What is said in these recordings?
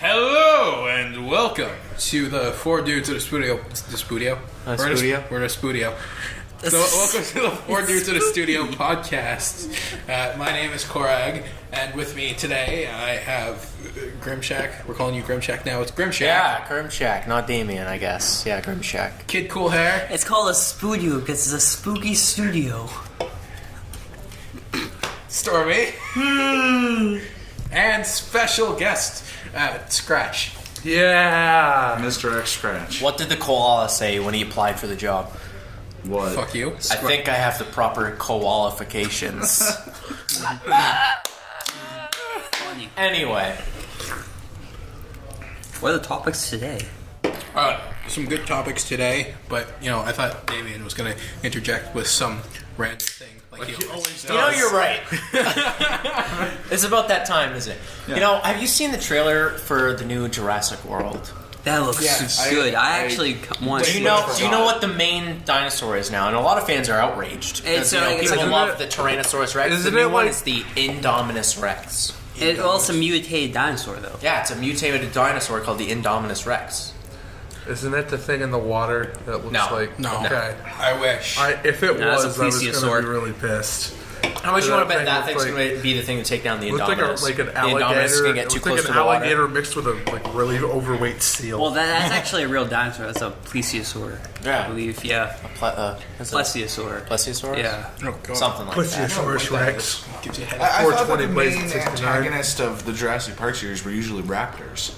Hello and welcome to the Four Dudes at a Studio. We're in a studio. So welcome to the Four Dudes at a Studio podcast. My name is Korag, and with me today I have Grimshack. We're calling you Grimshack now. It's Grimshack. Yeah, Grimshack, not Damien, I guess. Yeah, Grimshack. Kid Cool Hair. It's called a studio because it's a spooky studio. Stormy. And special guest, Scratch. Yeah, Mr. X Scratch. What did the koala say when he applied for the job? What? Fuck you. I think I have the proper qualifications. Anyway. What are the topics today? Some good topics today, but, I thought Damien was going to interject with some random thing. Like he always does. You know, you're right. It's about that time, isn't it? Yeah. Have you seen the trailer for the new Jurassic World? That looks good. I actually want to do you know what the main dinosaur is now? And a lot of fans are outraged. Because, people love the Tyrannosaurus Rex. The new one is the Indominus Rex. It's a mutated dinosaur, though. Yeah, it's a mutated dinosaur called the Indominus Rex. Isn't it the thing in the water that looks like... No. Okay. I wish. If it was, I was going plesiosaur. to be really pissed. How much you want to bet that thing's going to be the thing to take down the Indominus? Like an the Indominus is alligator. going to get too close to the alligator water. mixed with a really overweight seal. Well, that's actually a real dinosaur. That's a plesiosaur, I believe. Yeah. Plesiosaur. Plesiosaur? Yeah. Oh, God. Something like that. Plesiosaurus Rex. Gives you a headache. I thought that the 420 plays main at 69. antagonist of the Jurassic Park series were usually raptors.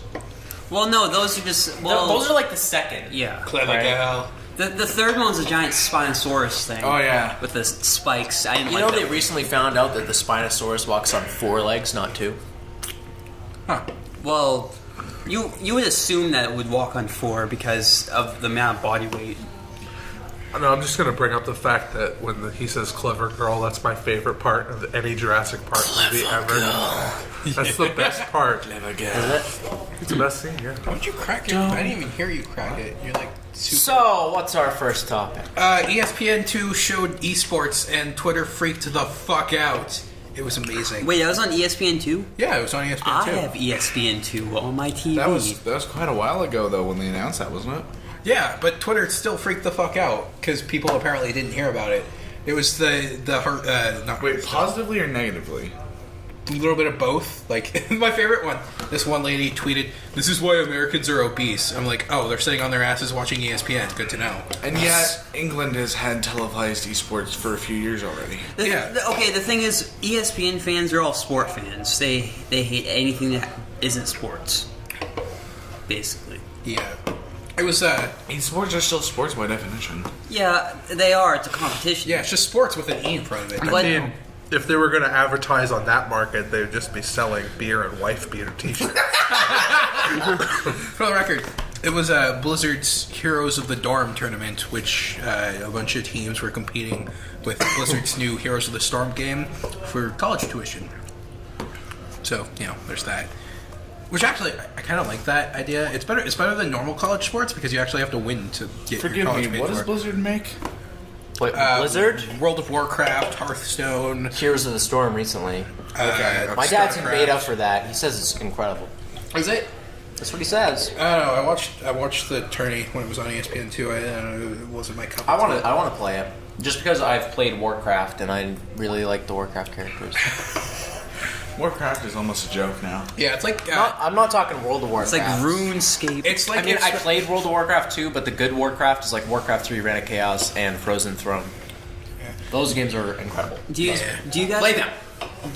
Well, no, those are just... Those are like the second. Yeah. Clever gal. The third one's a giant Spinosaurus thing. Oh, yeah. With the spikes. I didn't You know, they recently found out that the Spinosaurus walks on 4 legs, not 2. Huh. Well, you would assume that it would walk on 4 because of the amount of body weight. No, I'm just going to bring up the fact that when he says clever girl, that's my favorite part of any Jurassic Park movie ever. That's the best part. Clever girl. Is it? It's the best scene, yeah. Why don't you crack it? I didn't even hear you crack it. You're like super... So, what's our first topic? ESPN2 showed esports and Twitter freaked the fuck out. It was amazing. Wait, that was on ESPN2? Yeah, it was on ESPN2. I have ESPN2 on my TV. That was quite a while ago, though, when they announced that, wasn't it? Yeah, but Twitter still freaked the fuck out because people apparently didn't hear about it. It was Wait, positively or negatively? a little bit of both. Like, my favorite one, this one lady tweeted, "This is why Americans are obese." I'm like, oh, they're sitting on their asses watching ESPN. Good to know. And yet, England has had televised esports for a few years already. The thing is, ESPN fans are all sport fans. They hate anything that isn't sports, basically. Yeah. It was, Esports are still sports by definition. Yeah, they are. It's a competition. yeah, it's just sports with an E in front of it. But- I mean, if they were going to advertise on that market, they would just be selling beer and wife beater t-shirts. For the record, it was Blizzard's Heroes of the Dorm tournament, which a bunch of teams were competing with Blizzard's new Heroes of the Storm game for college tuition. So, there's that. Which actually, I kind of like that idea. It's better than normal college sports because you actually have to win to get your college paid what for. does Blizzard make? Wait, Blizzard? World of Warcraft, Hearthstone. Heroes of the Storm recently. My dad's in beta for that. He says it's incredible. Is it? That's what he says. I don't know. I watched the tourney when it was on ESPN2. I don't know. It wasn't my cup. I want to play it. Just because I've played Warcraft and I really like the Warcraft characters. Warcraft is almost a joke now. Yeah, it's like I'm not talking World of Warcraft. It's like RuneScape. it's like I played World of Warcraft 2, but the good Warcraft is like Warcraft 3, Reign of Chaos, and Frozen Throne. Yeah. Those games are incredible. Do you guys Play them.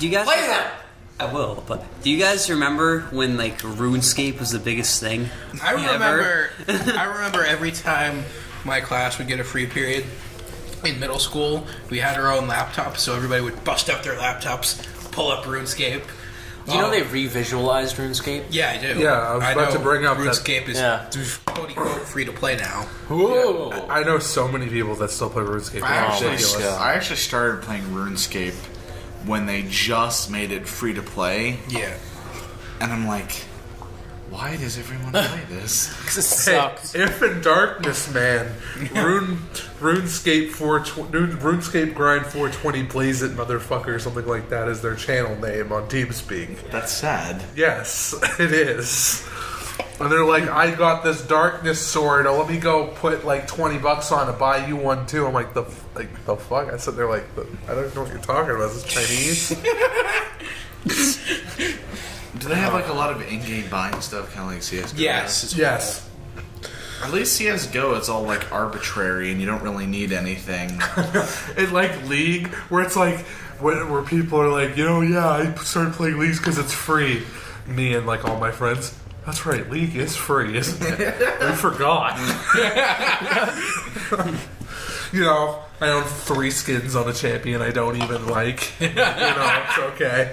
Do you guys Play them. I will, but do you guys remember when RuneScape was the biggest thing? I remember every time my class would get a free period in middle school, we had our own laptops, so everybody would bust out their laptops, pull up RuneScape. Do you know they revisualized RuneScape? Yeah, I do. Yeah, I was about to bring up that- RuneScape is quote free to play now. Whoa. I know so many people that still play RuneScape. I actually started playing RuneScape when they just made it free to play, Yeah. and I'm like, why does everyone play this? Because it sucks. Hey, if in darkness, man, RuneScape Grind 420 Blaze It Motherfucker, something like that is their channel name on TeamSpeak. That's sad. Yes, it is. And they're like, I got this darkness sword. Oh, let me go put like $20 on to buy you one too. I'm like, the fuck? I said, they're like, I don't know what you're talking about. Is this Chinese? Do they have like a lot of in-game buying stuff, kind of like CS:GO? Yes. Yes. At least CS:GO, it's all like arbitrary, and you don't really need anything. In like League, where it's like, where people are like, I started playing League because it's free. Me and like all my friends. That's right, League is free, isn't it? We forgot. I own 3 skins on a champion I don't even like. It's okay.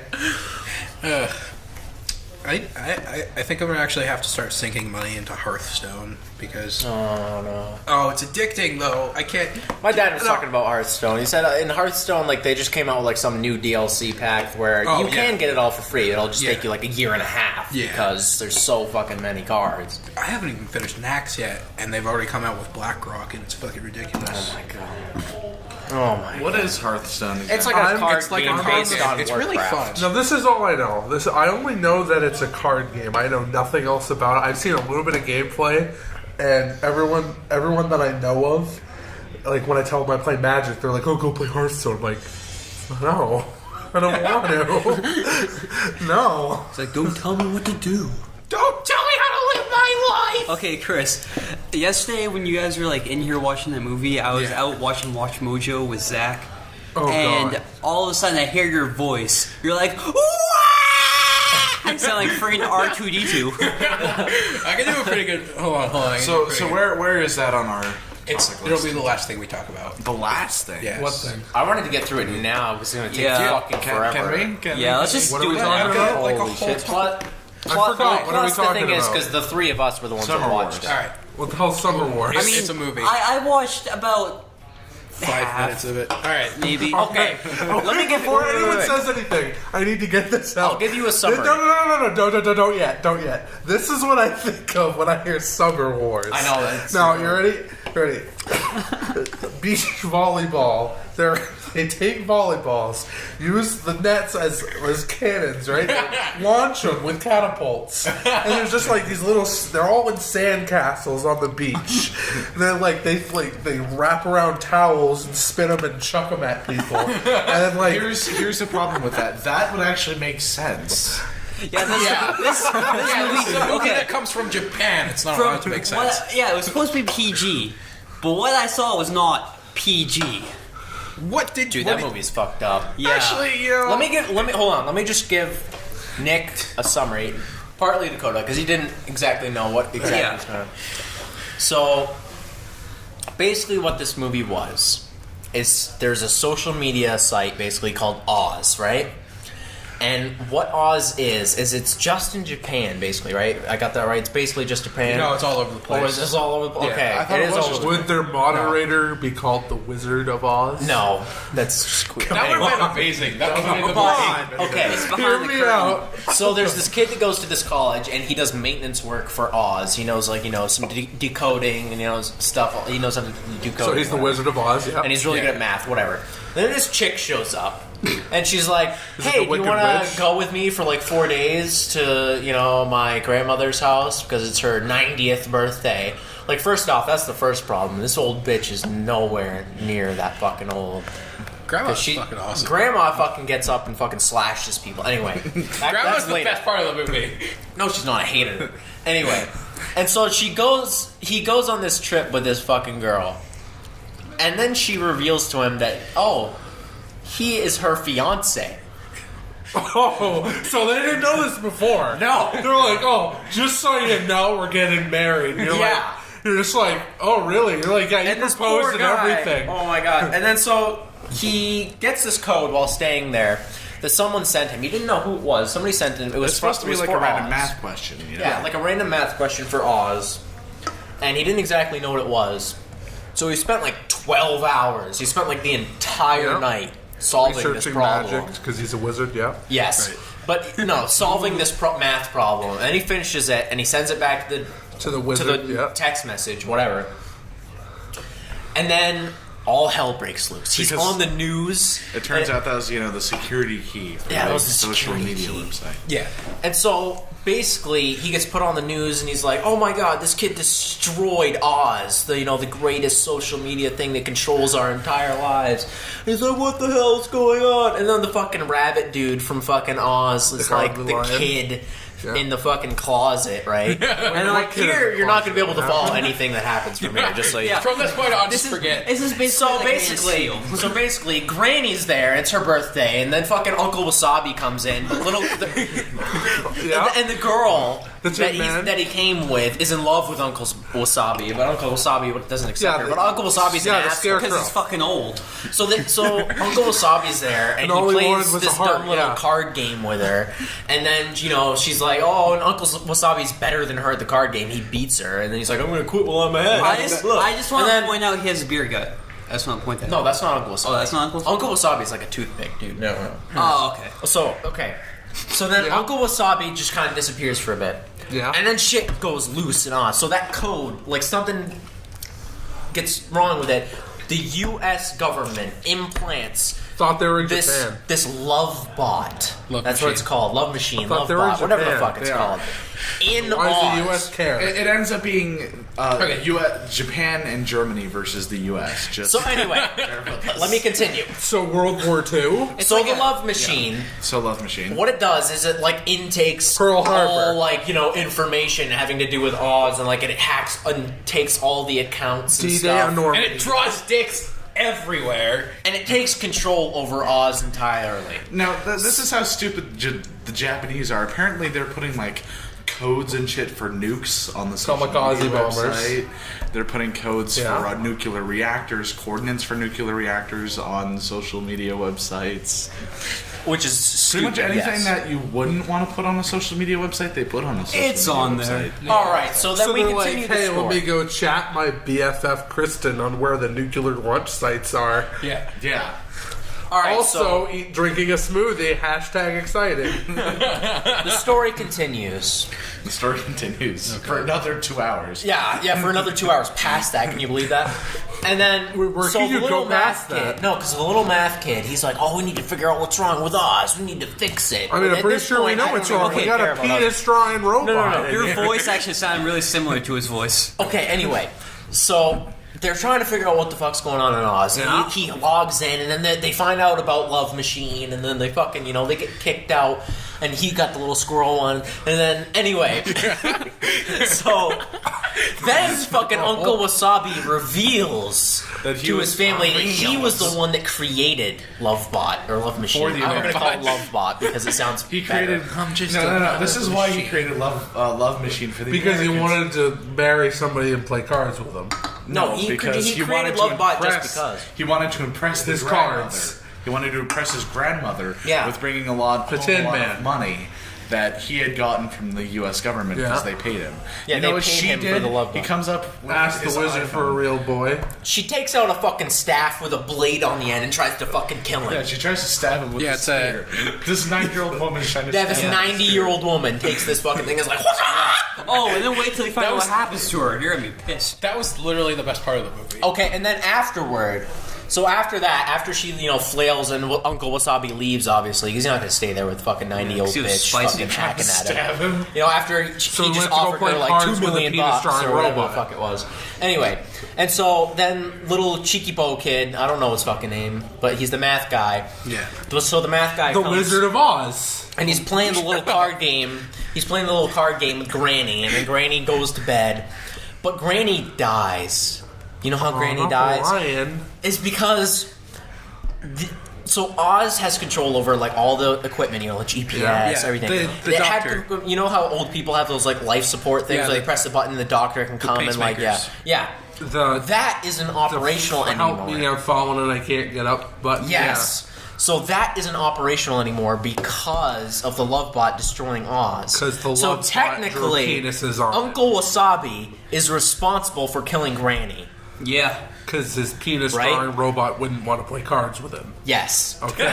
I think I'm gonna actually have to start sinking money into Hearthstone because it's addicting though. I can't. My dad was talking about Hearthstone. He said in Hearthstone, like they just came out with like some new DLC pack where you can get it all for free. It'll just take you like a year and a half because there's so fucking many cards. I haven't even finished Nax yet, and they've already come out with BlackRock, and it's fucking ridiculous. Oh my god. Oh my god. What is Hearthstone exactly? It's like a card it's like game a card based game. on It's Warcraft. really fun. No, this is all I know. I only know that it's a card game. I know nothing else about it. I've seen a little bit of gameplay, and everyone that I know of, like when I tell them I play Magic, they're like, "Oh, go play Hearthstone." I'm like, no, I don't want to. No. It's like, don't tell me what to do. Don't tell me how to live my life. Okay, Chris. Yesterday, when you guys were like in here watching that movie, I was out watching Watch Mojo with Zach, and God. all of a sudden I hear your voice. You're like, "Wah!" I sound like freaking R2D2. I can do a pretty good. Hold on. So where is that on our? It'll be the last thing we talk about. The last thing. Yes. What thing? I wanted to get through it now because it's going to take fucking forever. Can we? Yeah, let's just What do are we it talking now. about? Like a Holy whole shit. time. I forgot. What are we Plus, the talking thing is, about? because the 3 of us were the ones Summer that watched Wars. it. All right. What the hell's Summer Wars? I mean, it's a movie. I watched about 5 minutes of it. All right. maybe. Okay, let me get Before wait, anyone wait. says anything, I need to get this out. I'll give you a summary. No, don't yet. This is what I think of when I hear Summer Wars. I know that. Now, you ready? Beach volleyball. They take volleyballs, use the nets as cannons, right? They launch them with catapults, and there's just like these little. They're all in sand castles on the beach. And then they wrap around towels and spin them and chuck them at people. And then Here's the problem with that. That would actually make sense. This movie. Okay, that comes from Japan. It's not allowed to make sense. It was supposed to be PG, but what I saw was not PG. What did you? Dude, that movie's fucked up. Yeah. Actually, Let me hold on. Let me just give Nick a summary. Partly Dakota, because he didn't exactly know what exactly was going on. So, basically, what this movie was is there's a social media site basically called Oz, right? And what Oz is it's just in Japan, basically, right? I got that right. It's basically just Japan. No, it's all over the place. Oh, it's all over the place. Okay, I thought it it is was all just over. would their moderator be called the Wizard of Oz? No, that's quick. That would have been amazing. That would have been amazing. Okay, Behind Hear the me curtain. out. so there's this kid that goes to this college and he does maintenance work for Oz. He knows some decoding and stuff. He knows how to do coding. So he's the Wizard of Oz, yeah. and he's really good at math, whatever. Then this chick shows up, and she's like, it "Hey, the do you Wicked want Witch? to go with me for like 4 days to my grandmother's house because it's her 90th birthday?" Like, first off, that's the first problem. This old bitch is nowhere near that fucking old. Grandma's She, fucking awesome. Grandma fucking gets up and fucking slashes people. Anyway, Grandma's that's the later. best part of the movie. No, she's not. I hate her. Anyway, and so he goes on this trip with this fucking girl. And then she reveals to him that, he is her fiance. Oh, so they didn't know this before. No. They're like, just so you know, we're getting married. And you're just like, oh, really? You're like, yeah, you And this proposed poor and guy, everything. oh my god. And then so he gets this code while staying there that someone sent him. He didn't know who it was. Somebody sent him. It was It's supposed to be it was like for a random Oz. math question. Yeah, like a random math question for Oz. And he didn't exactly know what it was. So he spent like 12 hours. He spent like the entire night solving this Researching problem. magic because he's a wizard, yeah. Yes. Right. But no, solving this math problem. And then he finishes it and he sends it back to To the the wizard, text message, whatever. And then all hell breaks loose. He's Because on the news. It turns out that was the security key for Yeah, that the was the social security media key. website. Yeah. And so basically, he gets put on the news, and he's like, "Oh my God, this kid destroyed Oz, the greatest social media thing that controls our entire lives." And he's like, "What the hell's going on?" And then the fucking rabbit dude from fucking Oz is like Cowardly the Lion. kid Yeah. in the fucking closet, right? And like, kid in here, the you're not going to be able closet? to follow anything that happens from here. Just so you. Yeah. From this point on, This just is forget. This is basically So like basically, Man of Steel. so basically, Granny's there. It's her birthday, and then fucking Uncle Wasabi comes in. But Yeah. and the girl The that, Tin Man. that he came with is in love with Uncle Wasabi, but Uncle Wasabi doesn't accept Yeah, her. But Uncle Wasabi's yeah, an the asshole. scarecrow. Because he's fucking old. So Uncle Wasabi's there, and all he he wanted plays was this a heart, dumb little yeah. card game with her. And then she's like, "Oh, and Uncle Wasabi's better than her at the card game. He beats her." And then he's like, "I'm going to quit while I'm ahead." I just want And to then- point out he has a beer gut. I just want to point that No, out. that's not Uncle Wasabi. Oh, that's not Uncle Wasabi? Uncle Wasabi's like a toothpick, dude. No. Oh, okay. So, okay. So then Yeah. Uncle Wasabi just kind of disappears for a bit. Yeah. And then shit goes loose and on. So that code, like something gets wrong with it. The U.S. government implants Thought they were in this Japan. this love bot. Love That's machine. what it's called. Love machine, thought love they were in bot, whatever the Japan. fuck it's Yeah. called. In Why Oz. does the U.S. care? It ends up being Okay. Japan and Germany versus the U.S. Just So anyway, let me continue. So World War II. So like the a- love machine. so love machine. What it does is it like intakes Pearl Harbor. all information having to do with Oz, and like it hacks and takes all the accounts and D-Day stuff, on Normandy. And it draws dicks everywhere. and it takes control over Oz entirely. Now, this is how stupid the Japanese are. Apparently, they're putting like codes and shit for nukes on the social Kamikaze media bombers. website. They're putting codes Yeah. for nuclear reactors, coordinates for nuclear reactors on social media websites. Which is Pretty stupid, much anything yes. that you wouldn't want to put on a social media website, they put on a social It's media on website. there. All right, so then So we they're like, continue the hey, story. let me go chat my BFF Kristen on where the nuclear launch sites are. Yeah. Yeah. All right, Also, drinking a smoothie. Hashtag exciting. so the story continues. The story continues for another 2 hours. Yeah, for another 2 hours past that. Can you believe that? And then, Where so can the you little go math past that? kid, no, because the little math kid, he's like, "Oh, we need to figure out what's wrong with Oz. We need to fix it." I mean, I'm At pretty this sure we point, I know don't what's even wrong. We really got care a about Oz. penis-drawing robot. no. Your voice actually sounded really similar to his voice. Okay, anyway, so they're trying to figure out what the fuck's going on in Oz. And Yeah. he logs in, and then they find out about Love Machine, and then they fucking, they get kicked out, and he got the little squirrel one. And then, anyway, so then fucking Uncle Wasabi reveals That he to was his family that farming he was elves. the one that created Lovebot, or Love Machine. For the I'm going to call it Americans. Lovebot because it sounds He better. created. No. This is why he created Love Machine for the Because he Americans. wanted to marry somebody and play cards with them. No, he because created wanted to Lovebot just impress- because. He wanted to impress His his cards. grandmother. He wanted to impress his grandmother Yeah. with bringing a lot, The home Tin a lot Man. of money that he had gotten from the U.S. government because Yeah. they paid him. Yeah, you they know what paid she him for did? the love He bot. comes up with Ask the his wizard iPhone. for a real boy. She takes out a fucking staff with a blade on the end and tries to fucking kill him. Yeah, she tries to stab him with Yeah, a it's a- spear. This 9-year-old woman is trying to They have this stab him. 90-year-old woman takes this fucking thing and is like, Oh, and then wait till you find That out was- what happens to her. You're gonna be pissed. That was literally the best part of the movie. okay, and then afterward, so after that, after she, flails and Uncle Wasabi leaves, obviously, because he's not going to stay there with fucking 90-year-old She was bitch spicy. fucking hacking at Stab him. him. After he he just went to go offered play her like cards $2 with a million penis-drawing or whatever the robot. fuck it was. Anyway, and so then little Cheeky Bo kid, I don't know his fucking name, but he's the math guy. Yeah. So the math guy The comes, Wizard of Oz. and he's playing the little card game. He's playing the little card game with Granny, and then Granny goes to bed. But Granny dies. You know how Granny Not dies? the lion. It's because... So Oz has control over like all the equipment, like GPS, Yeah. Yeah, everything. the They had doctor. to- you know how old people have those like life support things Yeah, where they the- press the button and the doctor can come and like yeah. That isn't operational Help anymore. me, I'm falling and I can't get up. But Yes. So that isn't operational anymore because of the Lovebot destroying Oz. 'Cause the so Lovebot technically, drew penises on Uncle Wasabi is responsible for killing Granny. Yeah. because his penis Right? drawing robot wouldn't want to play cards with him. Yes. Okay.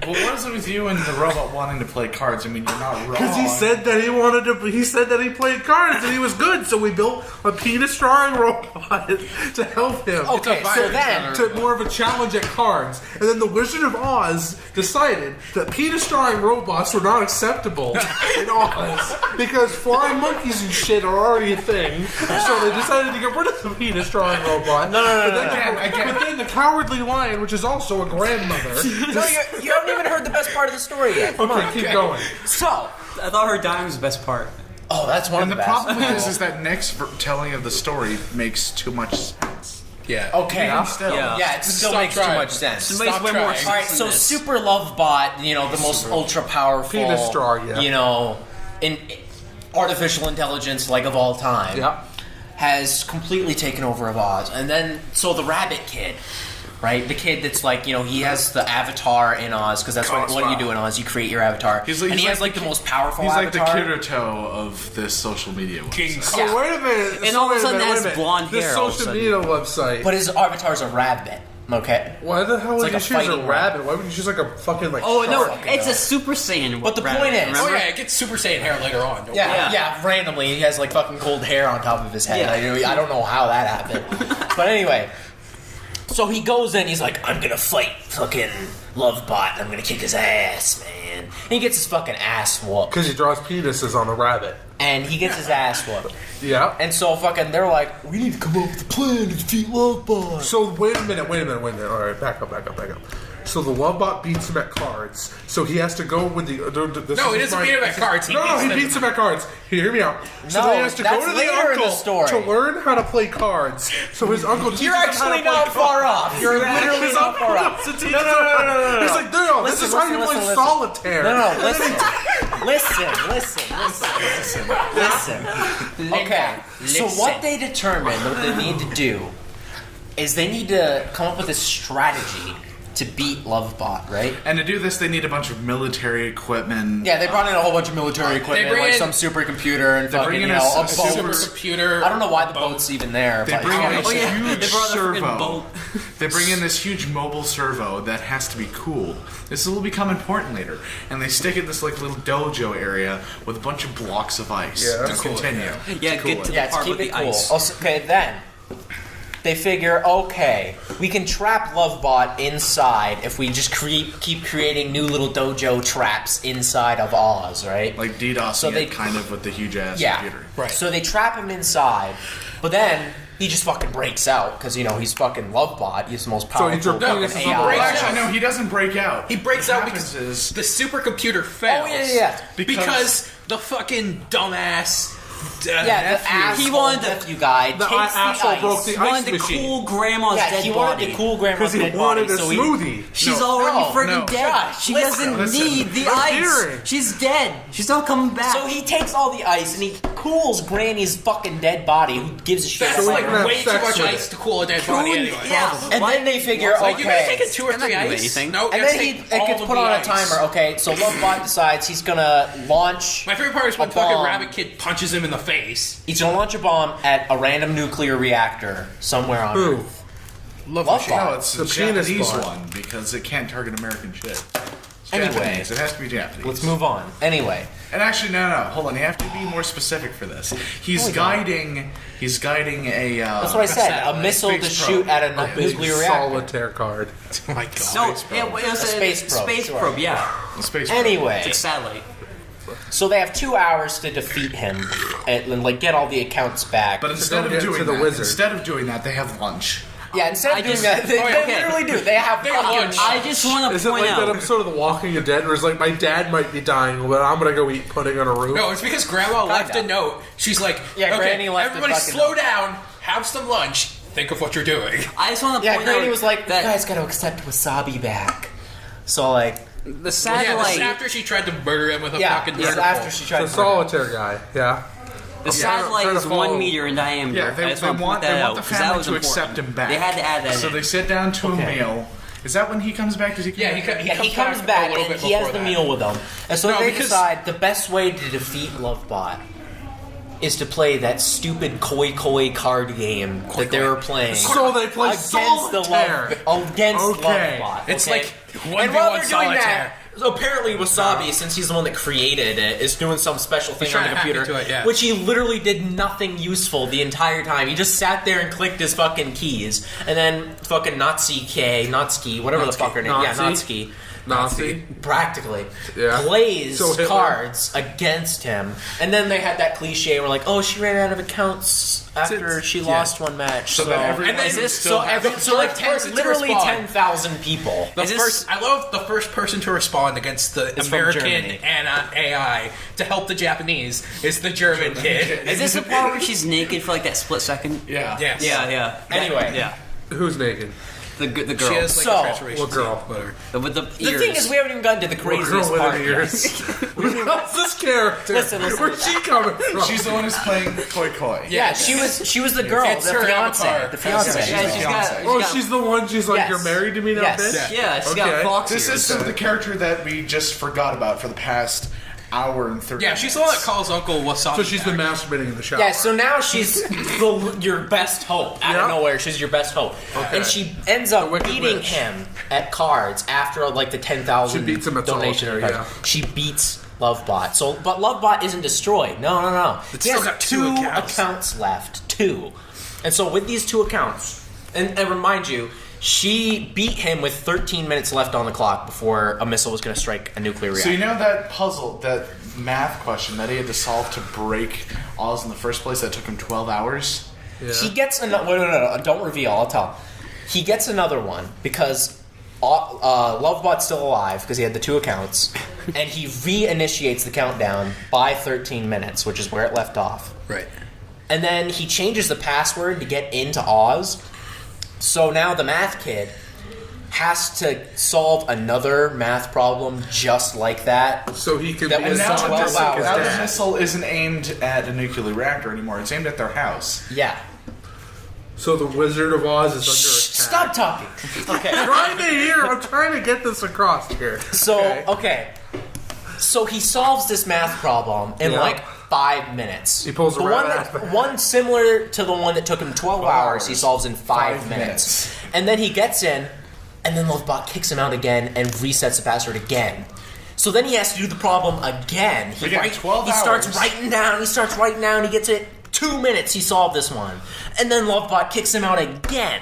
Well, what is it with you and the robot wanting to play cards? I mean, you're not wrong. Because he said that he wanted to. He said that he played cards and he was good, so we built a penis drawing robot to help him. Okay, so then to more of a challenge at cards, and then the Wizard of Oz decided that penis drawing robots were not acceptable in Oz because flying monkeys and shit are already a thing. So they decided to get rid of the penis drawing robot. No. But then the Cowardly Lion, which is also a grandmother. No, you haven't even heard the best part of the story yet. Come Okay, on. keep going. So, I thought her dying was the best part. oh, that's one And of the the best. problem with this is that Nick's telling of the story makes too much sense. Yeah. Okay. Yeah. Still. Yeah, it still Stop makes trying. too much sense. Somebody's Stop way more trying. All right, so Super Love Bot, you know, the most ultra powerful, Penis drawing, yeah. you know, in artificial intelligence like of all time, Yep. has completely taken over of Oz. And then, so the Rabbit Kid, right? The kid that's like, you know, he has the avatar in Oz because that's what do you do in Oz? You create your avatar, He's and he like has like the most powerful He's like avatar. the Kirito of this social media website. King. Oh, wait a minute. And all of a wait sudden minute, it has wait a minute. blonde hair This all of a social sudden. media website. But his avatar's a rabbit. Okay. Why the hell would like you a choose a fighting rabbit? Why would you choose like a fucking like Oh no, shark? it's a Super Saiyan. But the rabbit, point is- Oh remember? yeah, it gets Super Saiyan hair later on. Don't Yeah, worry. yeah, randomly he has like fucking gold hair on top of his head. I don't know how that happened. But anyway, so he goes in, he's like, I'm gonna fight fucking Lovebot, I'm gonna kick his ass, man. And he gets his fucking ass whooped. Because he draws penises on the rabbit. And he gets his ass whooped. Yeah. And so fucking they're like, we need to come up with a plan to defeat Lovebot. So wait a minute. All right, back up. So the Lovebot beats him at cards. So he has to go with the. No, he doesn't beat him at cards. He No, beats he them. beats him at cards. Hear me out. So No, then he has to go that's to the later in the uncle story. to learn how to play cards. So his uncle teaches You're him how to actually play not cards. far off. You're literally His not uncle far off. wants to teach No. him. He's like, no, this Listen, is how you listen, play listen. solitaire. No, listen. Okay, so what they determined, what they need to do, is they need to come up with a strategy to beat Lovebot, right? And to do this, they need a bunch of military equipment. Yeah, they brought in a whole bunch of military equipment, bring like in- some supercomputer and fucking, bring you in know, a a boat. Supercomputer. I don't know why the boat's even there. They but bring in a Oh, yeah. huge They brought a freaking servo. boat. They bring in this huge mobile servo that has to be cool. This will become important later. And they stick it in this like little dojo area with a bunch of blocks of ice. Yeah. To continue. Yeah, get to the yeah, to part keep with it the cool. ice. Also, okay, then they figure, okay, we can trap Lovebot inside if we just keep creating new little dojo traps inside of Oz, right? Like DDoS So they- kind of with the huge ass Yeah, computer. Right. So they trap him inside, but then he just fucking breaks out because you know he's fucking Lovebot. He's the most So he powerful drew fucking penises on the AI. Well, breaks actually, out. no, he doesn't break out. He breaks What out happens because is the supercomputer fails. yeah. Because the fucking dumbass Yeah, the nephew. asshole He wanted to- nephew guy The takes the asshole ice. broke the He ice wanted to machine. cool grandma's Yeah, dead he wanted body. to cool grandma's Because he dead wanted body, a so smoothie. She's No, already freaking no. dead. Josh, She listen, doesn't need the I'm ice. hearing. She's dead. She's not coming back. So he takes all the ice and he cools Granny's fucking dead body. Who gives a shit? That's So we like can have way too sex much with ice it. to cool a dead body anyway. Yeah. And then they figure, Like, you gotta okay. take it 2 or 3 not gonna do ice. anything. No, And then it gets put on a timer. Okay, so Lovebot decides he's gonna launch. My favorite part is when a fucking bomb. Rabbit Kid punches him in the face. He's gonna launch a bomb at a random nuclear reactor somewhere on Who? Earth. Lovebot. No, it's The the penis Japanese bot. one because it can't target American shit. It's Anyway. Japanese. It has to be Japanese. Let's move on. Anyway, And actually, no, hold on. You have to be more specific for this. He's guiding a. that's what I said. A satellite, missile to space shoot probe. at a Big nuclear reactor. solitaire card. Oh my god. no, space yeah, probe. it was A space probe, Space sure. probe, yeah. A space probe. Anyway, It's a satellite. so they have 2 hours to defeat him and like get all the accounts back. But instead of get to doing the that, wizard. they have lunch. yeah, instead of I doing just- that, they, oh, they okay. literally do. They have They have fucking lunch. I just want to Is it point like that out. episode of The Walking Dead where it's like, my dad might be dying, but I'm gonna go eat pudding on a roof? No, it's because Grandma left a note. She's like, Yeah, okay, Granny left a everybody fucking slow note. down, have some lunch, think of what you're doing. I just want to Yeah, point out Granny was like, that "You guys got to accept wasabi back." So like, the Yeah, this satellite, is after she tried to murder him with a yeah, fucking this is murder after pole. she tried The to murder him. solitaire guy, yeah. the satellite trying to is follow- 1 meter in diameter. Yeah, I they just want to point want that out the 'cause that family was to important. accept him back. They had to add that So in. they sit down to Okay. a meal. Is that when he comes back? Does he come Yeah, back? He comes back a little and bit he has before the that. meal with them. And so No, they because- decide the best way to defeat Lovebot is to play that stupid koi card game that they were playing So they play against solitaire. Against Okay. Lovebot. It's okay? like 1v1 And while they're doing solitaire. that, so apparently Wasabi, since he's the one that created it, is doing some special thing trying on the to hack computer, into it, yeah. which he literally did nothing useful the entire time. He just sat there and clicked his fucking keys, and then fucking Natsuki, whatever the fuck her name, Nazi? Nazi. practically Yeah. plays So Hitler. cards against him, and then they had that cliche where like, oh, she ran out of accounts after she lost one match, so, that everyone and then would this, still so have- every, so like first 10, person to literally respond. 10,000 people. I love the first person to respond against the It's from American Germany. AI to help the Japanese is the German kid. Is this the part where she's naked for like that split second? Yeah. Yes. Yeah. Anyway. Yeah. Who's naked? The girl. She has like So- a transformation. What girl? Whatever. with the The ears. thing is, we haven't even gotten to the Girl craziest with part her yet. ears. What's this character? Listen. Where's she coming from? She's the one who's playing Koi Koi. Yeah, she was the girl, It's the her fiance, avatar. the fiance. Yeah, she's got. Oh, got- she's the one. She's like, Yes. you're married to me now, Yes. bitch. Yeah, she's Okay. got fox This ears. is the character that we just forgot about for the past hour and 30 Yeah, she's the one that calls Uncle Wasabi. So she's been back. masturbating in the shower. Yeah, so now she's your best hope. Out Yeah. of nowhere, she's your best hope. Okay. And she ends up Wicked beating Witch. him at cards after like the 10,000 She beats him at donation solitaire, cards. yeah. She beats Lovebot. So, but Lovebot isn't destroyed. No. It's He still has got two accounts. left. Two. And so with these 2 accounts, and remind you, she beat him with 13 minutes left on the clock before a missile was going to strike a nuclear reactor. So you know that puzzle, that math question that he had to solve to break Oz in the first place that took him 12 hours? He gets another. No, don't reveal. I'll tell. He gets another one because Lovebot's still alive because he had the 2 accounts, and he reinitiates the countdown by 13 minutes, which is where it left off. Right. And then he changes the password to get into Oz. So now the math kid has to solve another math problem just like that. So he can That be was a Now, now the 12 missile, hours. now the Yeah. missile isn't aimed at a nuclear reactor anymore. It's aimed at their house. Yeah. So the Wizard of Oz is under Stop attack. talking. Okay. Trying to hear. I'm trying to get this across here. So, Okay. okay. So he solves this math problem in Yeah. like 5 minutes. He pulls a the rat one, out of the- one similar to the one that took him 12 hours, he hours. solves in 5 5 minutes. minutes. And then he gets in, and then Lovebot kicks him out again and resets the password again. So then he has to do the problem again. He, Again, 12 starts hours. writing down, he gets it 2 minutes, he solved this one. And then Lovebot kicks him out again.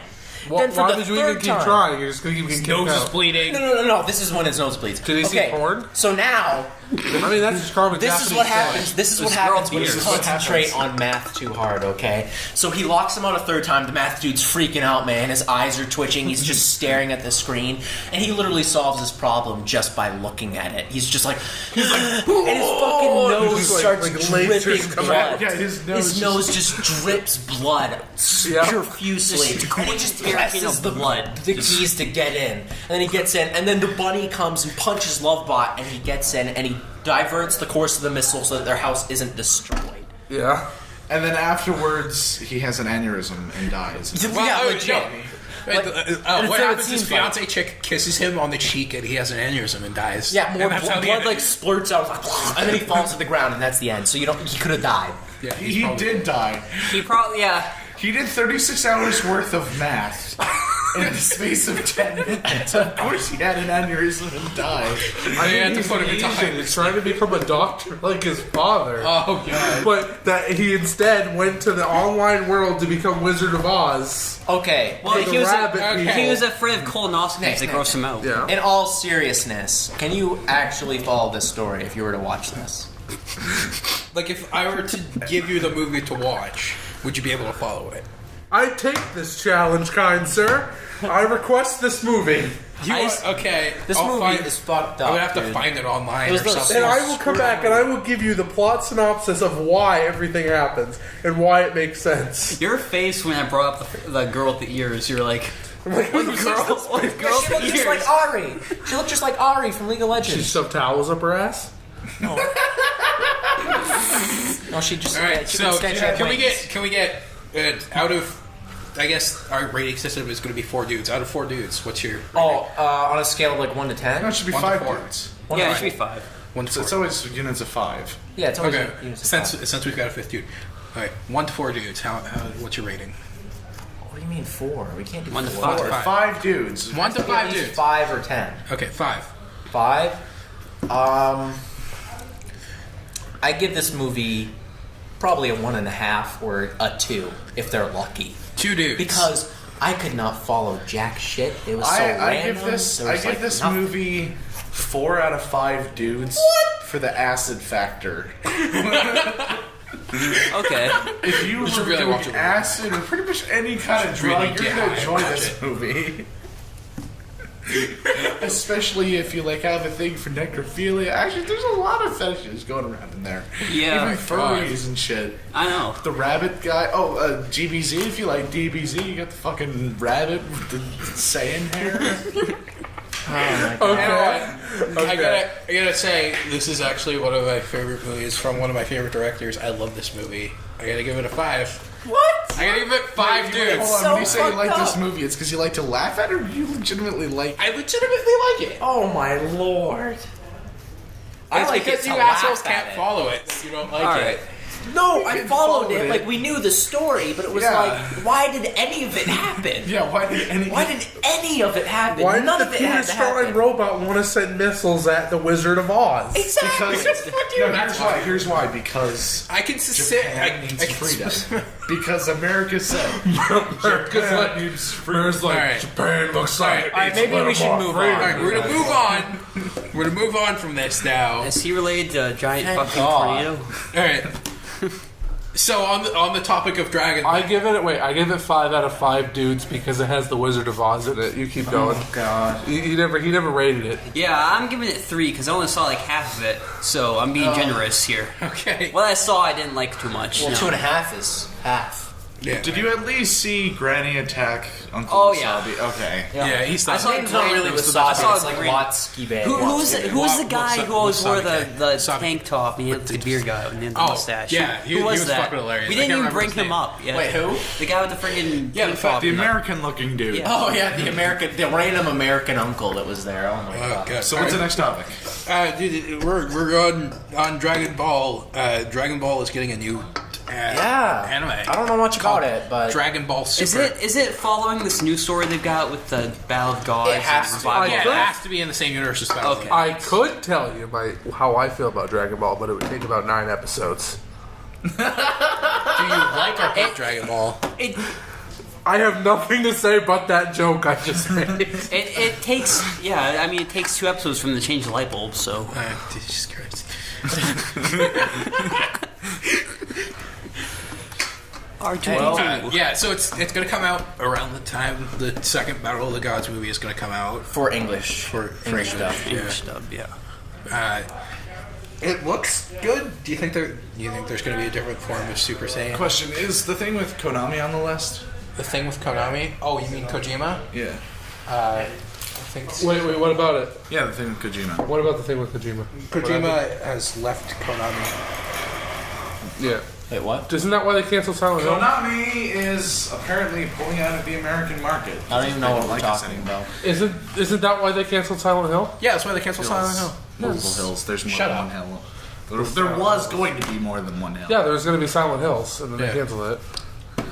Then for Why the would you even third keep time- trying? You're just going to keep getting Nose kicked is out. bleeding. No. This is when his nose bleeds. Did he see porn? So now, I mean, that's just common this is Japanese what style. happens. This is what This happens girl when you beers. concentrate on math too hard, okay? So he locks him out a third time. The math dude's freaking out, man. His eyes are twitching. He's just staring at the screen. And he literally solves this problem just by looking at it. He's just like, and his fucking nose Just like- starts like lasers dripping coming blood. out. Yeah, his nose just drips blood Yeah. profusely. And he just presses the blood. keys to get in. And then he gets in, and then the bunny comes and punches Lovebot, and he gets in, and he diverts the course of the missile so that their house isn't destroyed. Yeah. And then afterwards, he has an aneurysm and dies. Yeah, legit. What it happens seems is fiance chick kisses him on the cheek and he has an aneurysm and dies. Yeah, more And that's how blood, the end- like splurts out, and then he falls to the ground, and that's the end. So he could have died. Yeah, he's He probably- did die. He probably, yeah. He did 36 hours worth of math in the space of 10 minutes. Of course he had an aneurysm and died. I had to he's put him in Asian. time. He's trying to become a doctor like his father. Oh god. But that he instead went to the online world to become Wizard of Oz. Okay. Well, The he was, rabbit okay. people. he was afraid of colonoscopies that gross him out. Yeah. In all seriousness, can you actually follow this story if you were to watch this? Like if I were to give you the movie to watch, would you be able to follow it? I take this challenge, kind sir. I request this movie. Okay. This I'll movie find- is fucked up. I would have to dude. find it online It was or the- something. And I will come back and I will give you the plot synopsis of why everything happens and why it makes sense. Your face when I brought up the girl with the ears, you were like, I'm like, girl, Yeah, girl she with looked the just ears. like Ari. She looked just like Ari from League of She Legends. shoved towels up her ass? No, she just. All right. she So instead she had can we wings. get out of? I guess our rating system is going to be 4 dudes. Out of 4 dudes, what's your? Oh, on a scale of like 1 to 10. No, it should be 1 to 5 4. dudes. Yeah, it should be 5. 1 to So 4. it's always units of 5. Yeah, it's always Okay. units of Since five. we've got a 5th dude. All right. 1 to 4 dudes. How what's your rating? What do you mean 4? We can't do 1 to 4. 5. 5 dudes. 1 to At 5 least dudes. 5 or 10. Okay, 5. 5. I give this movie probably a 1.5 or a 2 if they're lucky. 2 dudes. Because I could not follow jack shit. It was so I random. give this There was, nothing. movie 4 out of 5 dudes for the acid factor. Okay. If you should were really doing watch it. acid or pretty much any kind of really drug, you're get gonna high enjoy and watch this it. movie. Especially if you like have a thing for necrophilia. Actually, there's a lot of fetishes going around in there. Yeah. Even furries and shit. I know. The rabbit guy. Oh, GBZ. If you like DBZ, you got the fucking rabbit with the Saiyan hair. I gotta say, this is actually one of my favorite movies from one of my favorite directors. I love this movie. I gotta give it a 5. What? I gotta give it 5 dudes. Hold on, so when you say you fucked like this up. movie, it's because you like to laugh at it, or you legitimately like I legitimately like it. Oh my lord. I It's like because it you to assholes laugh at can't it. follow it. You don't like All it. right. No, I can followed follow it. it. Like, we knew the story, but it was Yeah. like, why did any of it happen? Yeah, why did any of it happen? Why None did of the it had penis to throwing happen. robot want to send missiles at the Wizard of Oz? Exactly. Here's why. Because I can sit. Japan needs freedom. Because America said America's like, America's like, Alright. Japan looks like it Alright, needs maybe a we little should more move freedom. on. Alright, we're gonna move on. We're gonna move on from this now. Is he related to a giant Thank fucking God. tornado? Alright. So on the topic of Dragon, I give it 5 out of 5 dudes because it has the Wizard of Oz in it. You keep going. God. He never rated it. Yeah, I'm giving it 3 because I only saw like half of it, so I'm being generous here. okay. What I saw, I didn't like too much. Well, no. 2.5 is half. Yeah. Did you at least see Granny attack Uncle Oh, yeah. Wasabi? Okay. Yeah, he's I the. saw Name's not really Green- Wasabi. I saw It's like Green- Watsky Bay. Who's the guy who always wore the Wasabi. tank top and he had the beer guy and he had the Oh, mustache? yeah, who was that? fucking hilarious. We I didn't can't even remember bring his him name. up yet. Wait, who? The guy with the friggin' Yeah, tank the top. The and American-looking dude. Yeah. Oh yeah, the random American uncle that was there. Oh my Oh, god. God. So what's the next topic? Dude, we're on Dragon Ball. Dragon Ball is getting a new Yeah. anime. I don't know much about it, but Dragon Ball Super. Is it following this new story they've got with the Battle of Gods? It has and to. Revival? Yeah, could- it has to be in the same universe as Battle. Okay. I could tell you how I feel about Dragon Ball, but it would take about 9 episodes. Do you like or hate Dragon Ball? It I have nothing to say but that joke I just made. it takes it takes 2 episodes from the change the light bulb. So Jesus Christ. R2D2. Yeah, so it's gonna come out around the time the second Battle of the Gods movie is gonna come out. for English. For English English. stuff. English dub, yeah. It looks good. Do you think there's gonna be a different form of Super Saiyan? Question, is the thing with Konami on the list? The thing with Konami? Oh, you mean Kojima? Yeah. I think so. Wait, what about it? Yeah, the thing with Kojima. What about the thing with Kojima? Kojima has left Konami. Yeah. Wait, what? Isn't that why they canceled Silent Hill? Konami is apparently pulling out of the American market. I don't even know They what we're like us talking anymore. about. Isn't that why they canceled Silent Hill? Yeah, that's why they canceled Silent Hill. Multiple hills. There's more Shut than up. one hill. There was going to be more than one hill. Yeah, there was going to be Silent Hills, and then Yeah. they canceled it.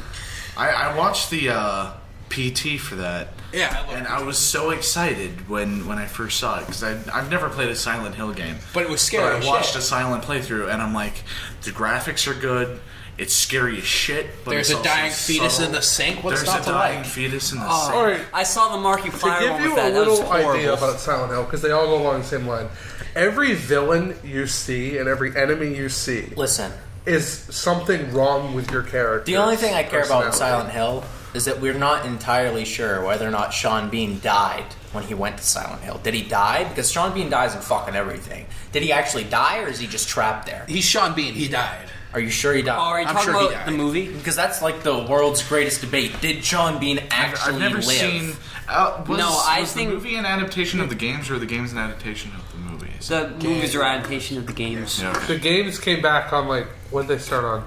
I watched the PT for that. Yeah, And I was so excited when I first saw it because I've never played a Silent Hill game. but it was But scary. I as watched shit. a silent playthrough and I'm like, the graphics are good. It's scary as shit. But There's it's a also dying fetus subtle. in the sink. What's There's not a to dying like? fetus in the Oh, sink. All right. I saw the Markiplier To give one you with a that. That was little idea horrible. about Silent Hill, because they all go along the same line, every villain you see and every enemy you see Listen, is something wrong with your character. the only thing I care about in Silent Hill is that we're not entirely sure whether or not Sean Bean died when he went to Silent Hill. Did he die? Because Sean Bean dies in fucking everything. Did he actually die, or is he just trapped there? He's Sean Bean. He died. Are you sure he died? Oh, are you I'm talking sure he about the died. movie? Because that's like the world's greatest debate. Did Sean Bean actually I've never live? seen. Was think- the movie an adaptation of the games, or the games an adaptation of the movies? The movies are adaptation of the games. Yeah, okay. The games came back on, like, what did they start on?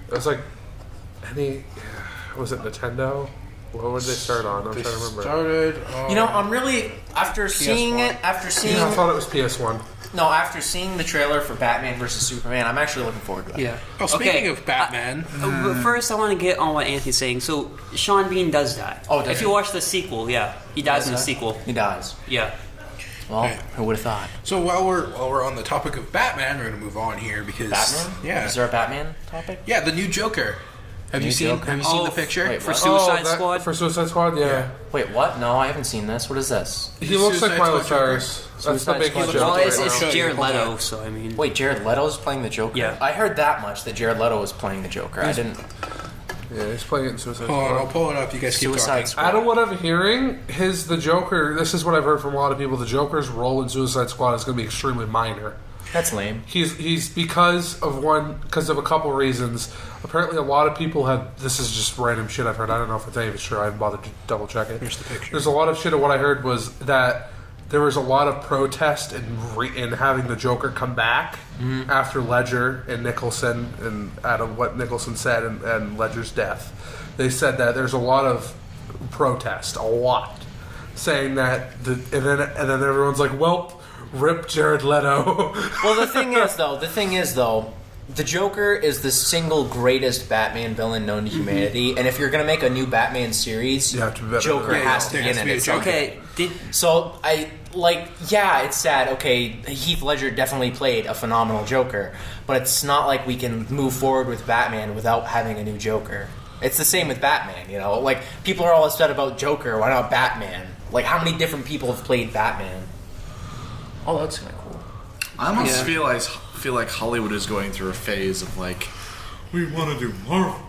It was like, was it Nintendo? What would they start on? I'm trying to remember. Started on... You know, I'm really after seeing PS1. it. After seeing I thought it was PS1. no, after seeing the trailer for Batman vs Superman, I'm actually looking forward to it. Yeah. Oh, speaking of Batman... But first, I want to get on what Anthony's saying. So, Sean Bean does die. Oh, does if he? you watch the sequel, yeah, he dies in the Does he? sequel. He dies. Yeah. Well, Right. who would have thought? So while we're on the topic of Batman, we're going to move on here because... Batman? Yeah. Is there a Batman topic? Yeah, the new Joker. Have New you seen Joker? the picture? wait, For what? Suicide Squad. For Suicide Squad, yeah. Wait, what? No, I haven't seen this. What is this? He looks like Suicide Miley Squad Joker? Cyrus. That's the Suicide big Squad joke Joker. Well, right it's now. Jared Hold Leto, on. so I mean. Wait, Jared Leto's playing the Joker? Yeah. I heard that much, that Jared Leto was playing the Joker. I didn't... Yeah, he's playing it in Suicide Hold on, I'll Squad. pull it up. You guys keep Suicide talking. Squad. Out of what I'm hearing, the Joker, this is what I've heard from a lot of people, the Joker's role in Suicide Squad is going to be extremely minor. That's lame. He's because of a couple reasons. Apparently, a lot of people have. This is just random shit I've heard. I don't know if it's any of it's true. I haven't bothered to double check it. Here's the picture. There's a lot of shit. Of what I heard was that there was a lot of protest in having the Joker come back after Ledger and Nicholson and Adam what Nicholson said and Ledger's death. They said that there's a lot of protest, a lot, saying that and then everyone's like, well. Rip Jared Leto. Well, the thing is, though, the Joker is the single greatest Batman villain known to humanity, and if you're going to make a new Batman series, You have to be better Joker than that. has to There be has in to it. be a Joker. Okay, So, it's sad. Okay, Heath Ledger definitely played a phenomenal Joker, but it's not like we can move forward with Batman without having a new Joker. It's the same with Batman, you know? Like, people are all upset about Joker, why not Batman? Like, how many different people have played Batman? Oh, that's kind of cool. I almost Yeah. feel like Hollywood is going through a phase of like, we want to do Marvel.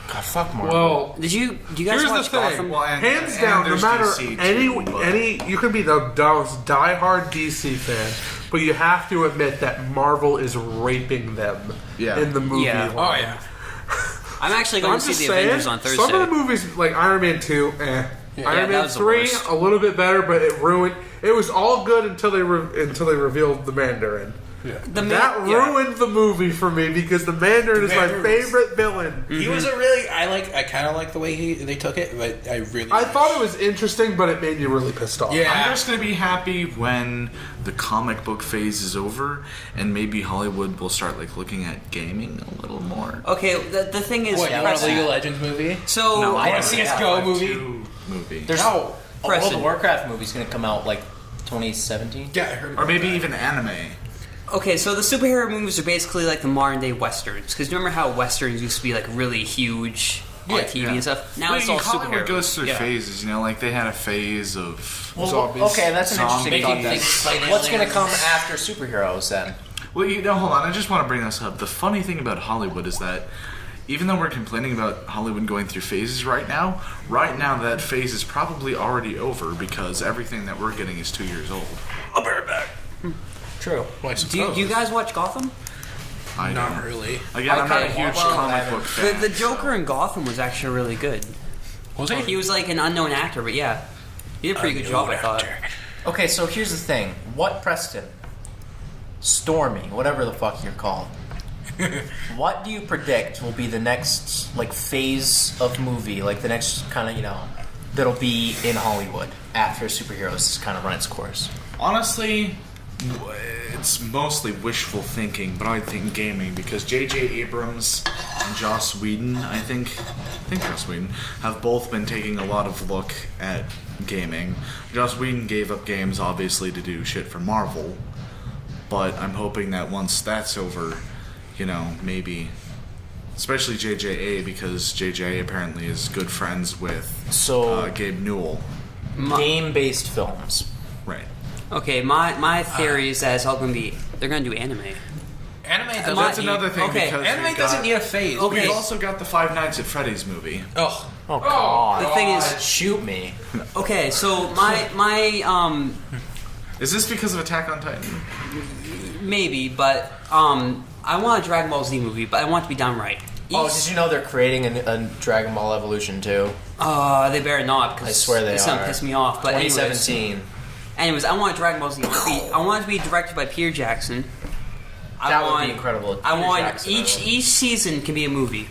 God, fuck Marvel. Well, do you guys here's the watch thing. Gotham? Well, and- Hands and down, no there's matter DC too, but- any, you can be the most diehard DC fan, but you have to admit that Marvel is raping them Yeah. in the movie. Yeah. Oh, line. yeah. I'm actually going I'm to see just the saying, Avengers on Thursday. some of the movies like Iron Man 2, that Iron Man was the 3, worst. a little bit better, but it ruined. It was all good until they revealed the Mandarin. That ruined the movie for me because the Mandarin is my Mandarin favorite villain. He was a really... I kind of like the way they took it, but I really... I thought it was interesting, but it made me really pissed off. Yeah. I'm just gonna be happy when the comic book phase is over, and maybe Hollywood will start like looking at gaming a little more. Okay, the thing is, What, you want a League of Legends movie? so No, I want a CSGO movie? Movie, There's No. a World Preston. of Warcraft movie's going to come out like 2017. Yeah, I heard or about maybe that. even anime. okay, so the superhero movies are basically like the modern day westerns. Because remember how westerns used to be like really huge on TV and stuff. Now Well, it's all Hollywood superheroes. goes through Yeah. phases, you know, like they had a phase of Zombies. Okay, that's an interesting Zombies. thought. Then. What's going to come after superheroes then? Well, hold on. I just want to bring this up. The funny thing about Hollywood is that even though we're complaining about Hollywood going through phases right now that phase is probably already over because everything that we're getting is 2 years old. I'll be right back. True. Well, I Do you suppose. guys watch Gotham? I Not don't. really. Again, I'm not a Okay, huge well, comic book fan. The Joker in Gotham was actually really good. Was he? He was like an unknown actor, but yeah, he did a pretty good job, I thought. Okay, so here's the thing. What Preston? Stormy, whatever the fuck you're called. What do you predict will be the next like phase of movie, like the next kind of, that'll be in Hollywood after superheroes kind of run its course? Honestly, it's mostly wishful thinking, but I think gaming because J.J. Abrams and Joss Whedon, I think Joss Whedon, have both been taking a lot of look at gaming. Joss Whedon gave up games obviously to do shit for Marvel, but I'm hoping that once that's over, maybe, especially JJA because JJ apparently is good friends with So Gabe Newell. game-based films. Right. Okay, my theory is that it's all going to be, they're going to do anime. Anime doesn't That's need- another thing okay, because Anime we've doesn't got- need a phase. Okay. We've also got the Five Nights at Freddy's movie. Oh. Oh God! The thing is, shoot me. okay, so my Is this because of Attack on Titan? maybe, but I want a Dragon Ball Z movie, but I want it to be done right. Oh, did you know they're creating a Dragon Ball Evolution too? They better not, because I swear they it's gonna are. piss me off. But anyways, 2017. I want Dragon Ball Z. I want it to be directed by Peter Jackson. That would be incredible. I Peter want Jackson, I each would. season can be a movie.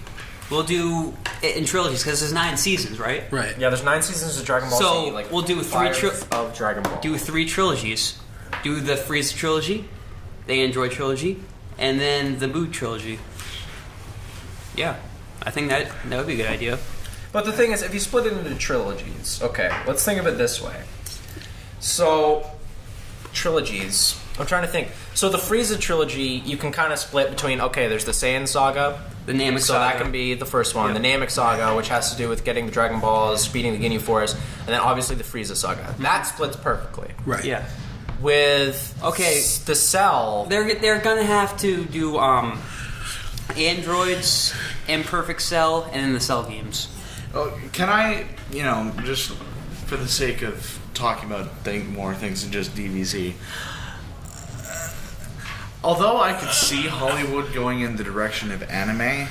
We'll do it in trilogies because there's 9 seasons, right? Right. Yeah, there's 9 seasons of Dragon Ball So, Z. Like we'll do three 5 of Dragon Ball. Do 3 trilogies. Do the Frieza trilogy, the Android trilogy, and then the Boo trilogy. Yeah, I think that would be a good idea. But the thing is, if you split it into trilogies, okay, let's think of it this way. So, trilogies. I'm trying to think. So the Frieza trilogy, you can kind of split between, okay, there's the Saiyan saga. The Namek So saga. that can be the first one. The Namek saga, which has to do with getting the Dragon Balls, beating the Ginyu Force, and then obviously the Frieza saga. That splits perfectly. Right. Yeah. With the Cell, They're gonna have to do Androids, Imperfect Cell, and then the Cell games. Oh, can I, just for the sake of talking about more things than just DBZ, although I could see Hollywood going in the direction of anime,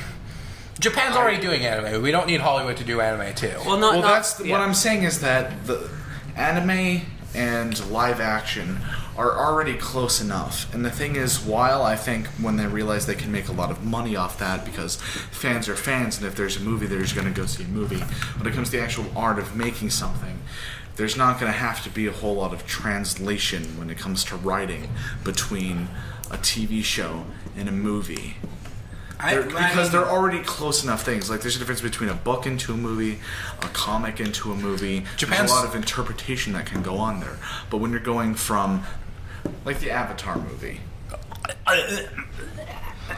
Japan's already doing anime. We don't need Hollywood to do anime too. Well, not. what I'm saying is that the anime and live action are already close enough. And the thing is, while I think when they realize they can make a lot of money off that because fans are fans, and if there's a movie, they're just going to go see a movie. When it comes to the actual art of making something, there's not going to have to be a whole lot of translation when it comes to writing between a TV show and a movie. Because they're already close enough things. Like, there's a difference between a book into a movie, a comic into a movie. There's a lot of interpretation that can go on there. But when you're going from, like, the Avatar movie.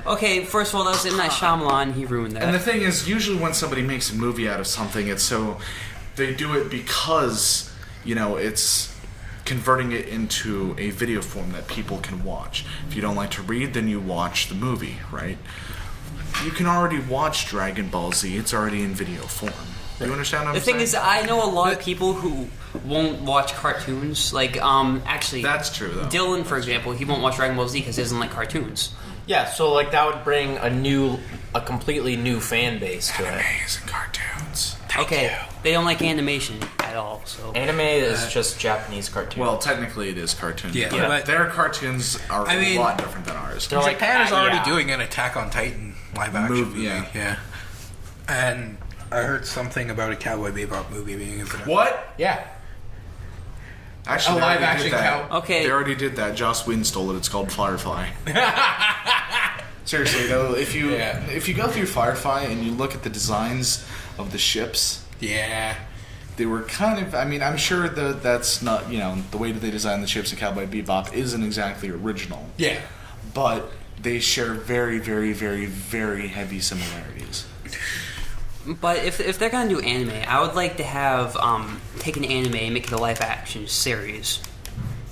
Okay, first of all, that was M. Night Shyamalan. He ruined that. And the thing is, usually when somebody makes a movie out of something, it's so... They do it because, it's converting it into a video form that people can watch. If you don't like to read, then you watch the movie, right? You can already watch Dragon Ball Z. It's already in video form. Do you understand what I'm saying? The thing is, I know a lot of people who won't watch cartoons. Like, actually... That's true, though. Dylan, for example, he won't watch Dragon Ball Z because he doesn't like cartoons. yeah, so like that would bring a completely new fan base to it. Animes and cartoons. Okay, they don't like animation at all, so... Anime is just Japanese cartoon. Well, technically it is cartoons. Yeah, but but- their cartoons are I mean- a lot different than ours. They're like, Japan is already yeah. doing an Attack on Titan live action movie. Yeah. And I heard something about a Cowboy Bebop movie being in production. What? Yeah. Actually, A they live already action did that. cow. Okay. They already did that. Joss Whedon stole it. It's called Firefly. Seriously though, if you go through Firefly and you look at the designs of the ships, Yeah. they were kind of. I mean, I'm sure that's not the way that they designed the ships in Cowboy Bebop isn't exactly original, Yeah. but they share very, very, very, very heavy similarities. But if they're gonna do anime, I would like to have take an anime and make it a live action series.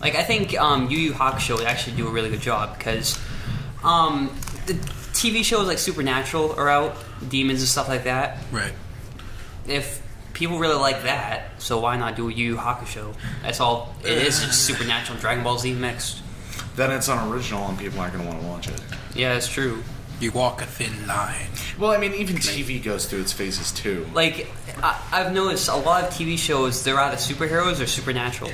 Like, I think Yu Yu Hakusho would actually do a really good job because the TV shows like Supernatural are out, demons and stuff like that. Right. If people really like that, so why not do a Yu Yu Hakusho? That's all. It is just Supernatural and Dragon Ball Z mixed. Then it's unoriginal and people aren't going to want to watch it. Yeah, that's true. You walk a thin line. Well, I mean, even TV goes through its phases too. Like, I've noticed a lot of TV shows, they're either superheroes or supernatural.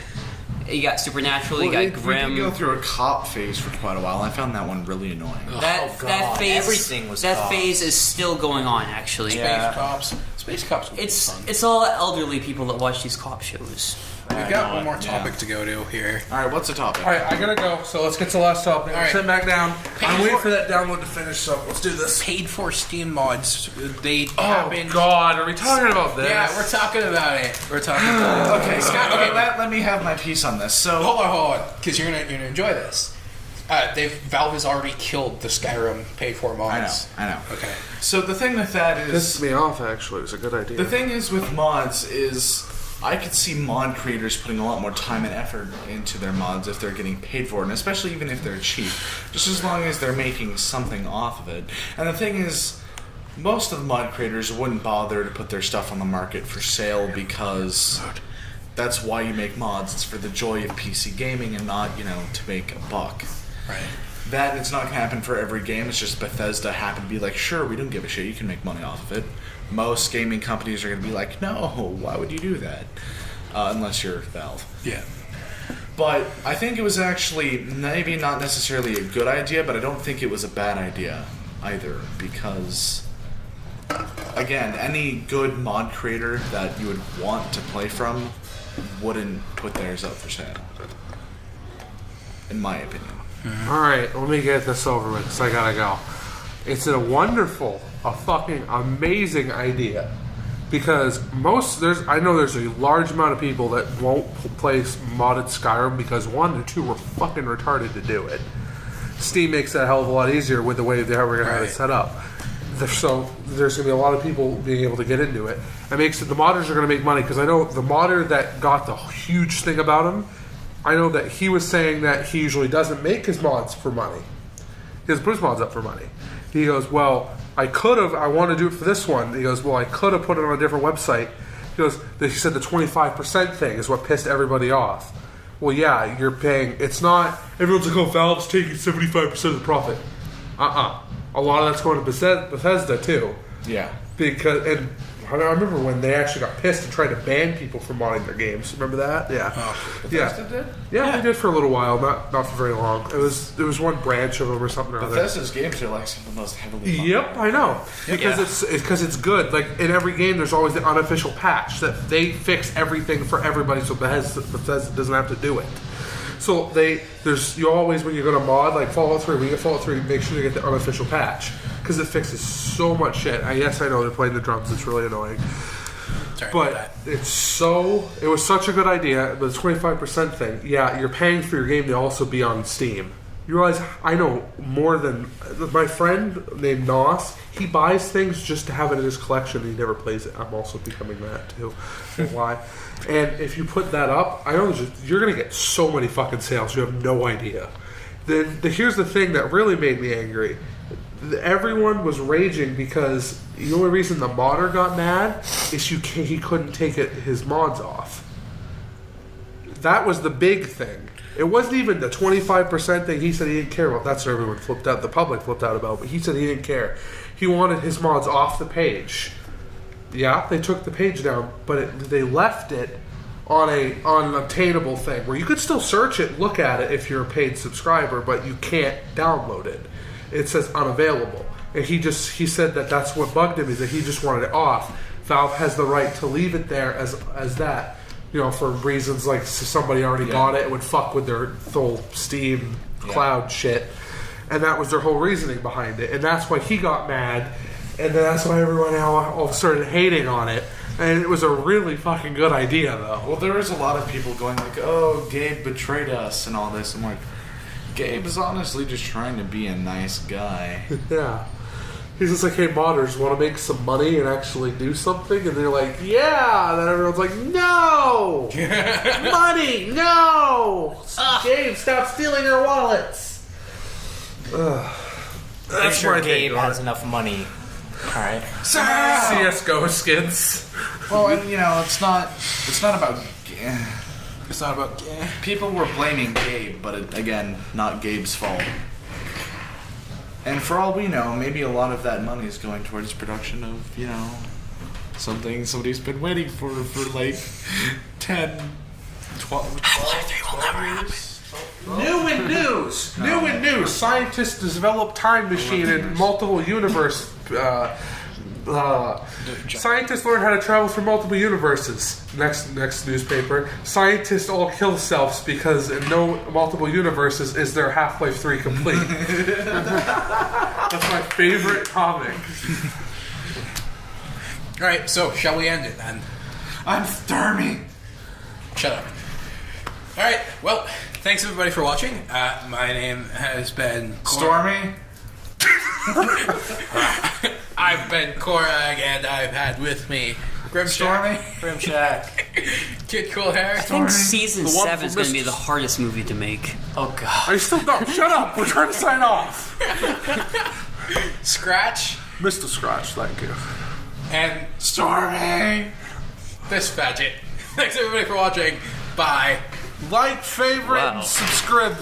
You got Supernatural, you got Grimm. We did go through a cop phase for quite a while. I found that one really annoying. That phase, Everything was that cops. phase is still going on. Actually, Yeah. Space Cops. Would it's be fun. it's all elderly people that watch these cop shows. We've got one more topic to go to here. All right, what's the topic? All right, I gotta go. So let's get to the last topic. All right. Sit back down. Page I'm waiting four- for that download to finish. So let's do this. Paid for Steam mods. They Oh happened. God, are we talking about this? Yeah, we're talking about it. We're talking about it. Okay, Scott, okay, okay, let me have my piece on this. So, hold on, because you're gonna enjoy this. Valve has already killed the Skyrim paid for mods. I know. Okay. So the thing with that is, Pissed me off. Actually, it's a good idea. the thing is with mods is, I could see mod creators putting a lot more time and effort into their mods if they're getting paid for it, and especially even if they're cheap, just as long as they're making something off of it. And the thing is, most of the mod creators wouldn't bother to put their stuff on the market for sale because that's why you make mods. It's for the joy of PC gaming and not, to make a buck. Right. That it's not going to happen for every game. It's just Bethesda happened to be like, sure, we don't give a shit. You can make money off of it. Most gaming companies are going to be like, no, why would you do that? Unless you're Valve. Yeah. But I think it was actually maybe not necessarily a good idea, but I don't think it was a bad idea either, because again, any good mod creator that you would want to play from wouldn't put theirs up for sale. In my opinion. All right, let me get this over with because I gotta go. It's a wonderful, a fucking amazing idea because I know there's a large amount of people that won't play modded Skyrim because one or two were fucking retarded to do it. Steam makes that a hell of a lot easier with the way that we're gonna have it set up. So there's gonna be a lot of people being able to get into it. It makes it the modders are gonna make money because I know the modder that got the huge thing about him. I know that he was saying that he usually doesn't make his mods for money. He doesn't put his mods up for money. He goes, well, I want to do it for this one. He goes, well, I could have put it on a different website. He said the 25% thing is what pissed everybody off. Well, yeah, you're paying, it's not, everyone's like, oh, Valve's taking 75% of the profit. A lot of that's going to Bethesda too. Yeah. And I remember when they actually got pissed and tried to ban people from modding their games. Remember that? Yeah. Bethesda did? Yeah, they did for a little while, not for very long. It was one branch of them or something or other. Bethesda's games are like some of the most heavily modded. Yep, I know. Because it's good. Like in every game, there's always the unofficial patch that they fix everything for everybody, so Bethesda doesn't have to do it. So you always, when you go to mod, like Fallout 3, when you get Fallout 3, make sure you get the unofficial patch because it fixes so much shit. Yes, I know they're playing the drums; it's really annoying. Sorry But about that. it was such a good idea. But the 25% thing, yeah, you're paying for your game to also be on Steam. You realize I know more than my friend named Nos. He buys things just to have it in his collection. And he never plays it. I'm also becoming that too. Why? And if you put that up, I know you're gonna get so many fucking sales. You have no idea. Then here's the thing that really made me angry. Everyone was raging because the only reason the modder got mad is he couldn't take his mods off. That was the big thing. It wasn't even the 25% thing he said he didn't care about. That's what everyone flipped out. The public flipped out about. But he said he didn't care. He wanted his mods off the page. Yeah, they took the page down, but they left it on an obtainable thing where you could still search it, look at it if you're a paid subscriber, but you can't download it. It says unavailable, and he said that's what bugged him is that he just wanted it off. Valve has the right to leave it there as that, for reasons like somebody already bought it would fuck with their whole Steam cloud shit, and that was their whole reasoning behind it, and that's why he got mad, and then that's why everyone all started hating on it. And it was a really fucking good idea, though. Well, there was a lot of people going like, oh, Gabe betrayed us and all this. I'm like, Gabe is honestly just trying to be a nice guy. Yeah. He's just like, hey, modders, want to make some money and actually do something? And they're like, yeah! And then everyone's like, no! Money! No! Gabe, stop stealing our wallets! I'm sure Gabe has enough money. Alright. CSGO skins. Well, and it's not about. It's not about. People were blaming Gabe, but again, not Gabe's fault. And for all we know, maybe a lot of that money is going towards production of, something somebody's been waiting for like 10, 12 years. New in news. Scientists develop time machine in multiple universe. Scientists learn how to travel through multiple universes. Next newspaper. Scientists all kill selves because in no multiple universes is their Half-Life 3 complete. That's my favorite comic. Alright, so shall we end it then? I'm Stormy. Shut up. Alright, well, thanks everybody for watching. My name has been Stormy. I've been Korag, and I've had with me Stormy. Grimshack. Kid Cool Hair. I think season The one 7 is from going to be the hardest movie to make. Oh, God. Are you still no? Shut up! We're trying to sign off. Scratch. Mr. Scratch, thank you. And Stormy. this Fadget. Thanks everybody for watching. Bye. Like, favorite, Wow. and subscribe.